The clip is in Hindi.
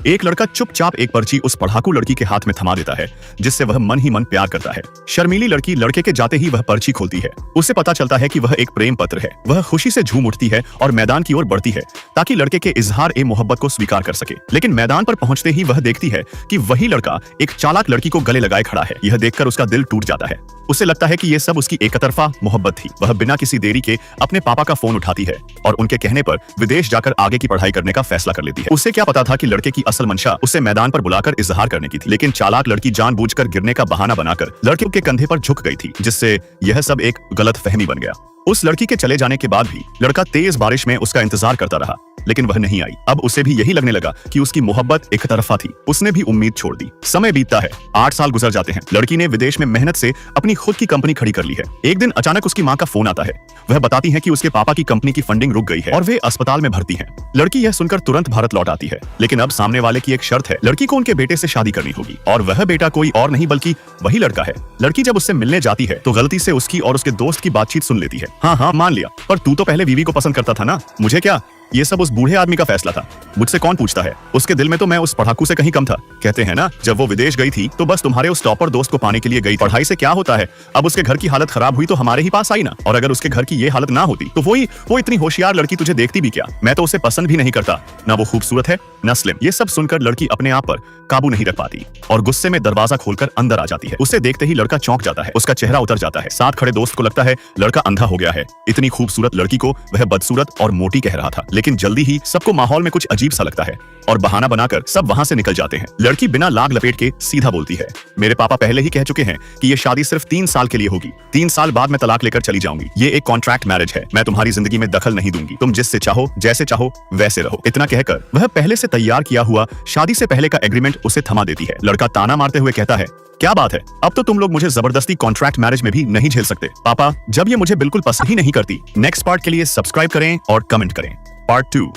एक लड़का चुपचाप एक पर्ची उस पढ़ाकू लड़की के हाथ में थमा देता है, जिससे वह मन ही मन प्यार करता है। शर्मीली लड़की लड़के के जाते ही वह पर्ची खोलती है। उसे पता चलता है कि वह एक प्रेम पत्र है। वह खुशी से झूम उठती है और मैदान की ओर बढ़ती है ताकि लड़के के इजहार ए मोहब्बत को स्वीकार कर सके। लेकिन मैदान पर पहुंचते ही वह देखती है कि वही लड़का एक चालाक लड़की को गले लगाए खड़ा है। यह देखकर उसका दिल टूट जाता है। उसे लगता है कि यह सब उसकी एकतरफा मोहब्बत थी। वह बिना किसी देरी के अपने पापा का फोन उठाती है और उनके कहने पर विदेश जाकर आगे की पढ़ाई करने का फैसला कर लेती है। उसे क्या पता था कि लड़के की असल मंशा उसे मैदान पर बुलाकर इजहार करने की थी, लेकिन चालाक लड़की जानबूझकर गिरने का बहाना बनाकर लड़के के कंधे पर झुक गई थी, जिससे यह सब एक गलतफहमी बन गया। उस लड़की के चले जाने के बाद भी लड़का तेज बारिश में उसका इंतजार करता रहा, लेकिन वह नहीं आई। अब उसे भी यही लगने लगा कि उसकी मोहब्बत एक तरफा थी। उसने भी उम्मीद छोड़ दी। समय बीतता है, 8 साल गुजर जाते हैं। लड़की ने विदेश में मेहनत से अपनी खुद की कंपनी खड़ी कर ली है। एक दिन अचानक उसकी माँ का फोन आता है। वह बताती है कि उसके पापा की कंपनी की फंडिंग रुक गई है और वे अस्पताल में भर्ती हैं। लड़की यह सुनकर तुरंत भारत लौट आती है, लेकिन अब सामने वाले की एक शर्त है। लड़की को उनके बेटे से शादी करनी होगी और वह बेटा कोई और नहीं बल्कि वही लड़का है। लड़की जब उससे मिलने जाती है तो गलती से उसकी और उसके दोस्त की बातचीत सुन लेती है। हाँ, मान लिया, पर तू तो पहले बीवी को पसंद करता था ना, मुझे क्या? ये सब उस बूढ़े आदमी का फैसला था, मुझसे कौन पूछता है? उसके दिल में तो मैं उस पढ़ाकू से कहीं कम था। कहते हैं ना, जब वो विदेश गई थी तो बस तुम्हारे उस टॉपर दोस्त को पाने के लिए गई। पढ़ाई से क्या होता है? अब उसके घर की हालत खराब हुई तो हमारे ही पास आई ना। और अगर उसके घर की ये हालत ना होती तो वो इतनी होशियार लड़की तुझे देखती भी क्या? मैं तो उसे पसंद भी नहीं करता, ना वो खूबसूरत है ना स्लिम। ये सब सुनकर लड़की अपने आप पर काबू नहीं रख पाती और गुस्से में दरवाजा खोलकर अंदर आ जाती है। उसे देखते ही लड़का चौंक जाता है, उसका चेहरा उतर जाता है। साथ खड़े दोस्त को लगता है लड़का अंधा हो गया है। इतनी खूबसूरत लड़की को वह बदसूरत और मोटी कह रहा था, लेकिन जल्दी ही सबको माहौल में कुछ अजीब सा लगता है और बहाना बनाकर सब वहां से निकल जाते हैं। लड़की बिना लाग लपेट के सीधा बोलती है, मेरे पापा पहले ही कह चुके हैं कि ये शादी सिर्फ 3 साल के लिए होगी। 3 साल बाद मैं तलाक लेकर चली जाऊंगी। ये एक कॉन्ट्रैक्ट मैरिज है। मैं तुम्हारी जिंदगी में दखल नहीं दूंगी। तुम जिससे चाहो जैसे चाहो वैसे रहो। इतना कहकर वह पहले से तैयार किया हुआ शादी से पहले का एग्रीमेंट उसे थमा देती है। लड़का ताना मारते हुए कहता है, क्या बात है, अब तो तुम लोग मुझे जबरदस्ती कॉन्ट्रैक्ट मैरिज में भी नहीं झेल सकते। पापा, जब ये मुझे बिल्कुल पसंद ही नहीं करती। नेक्स्ट पार्ट के लिए सब्सक्राइब करें और कमेंट करें। पार्ट 2।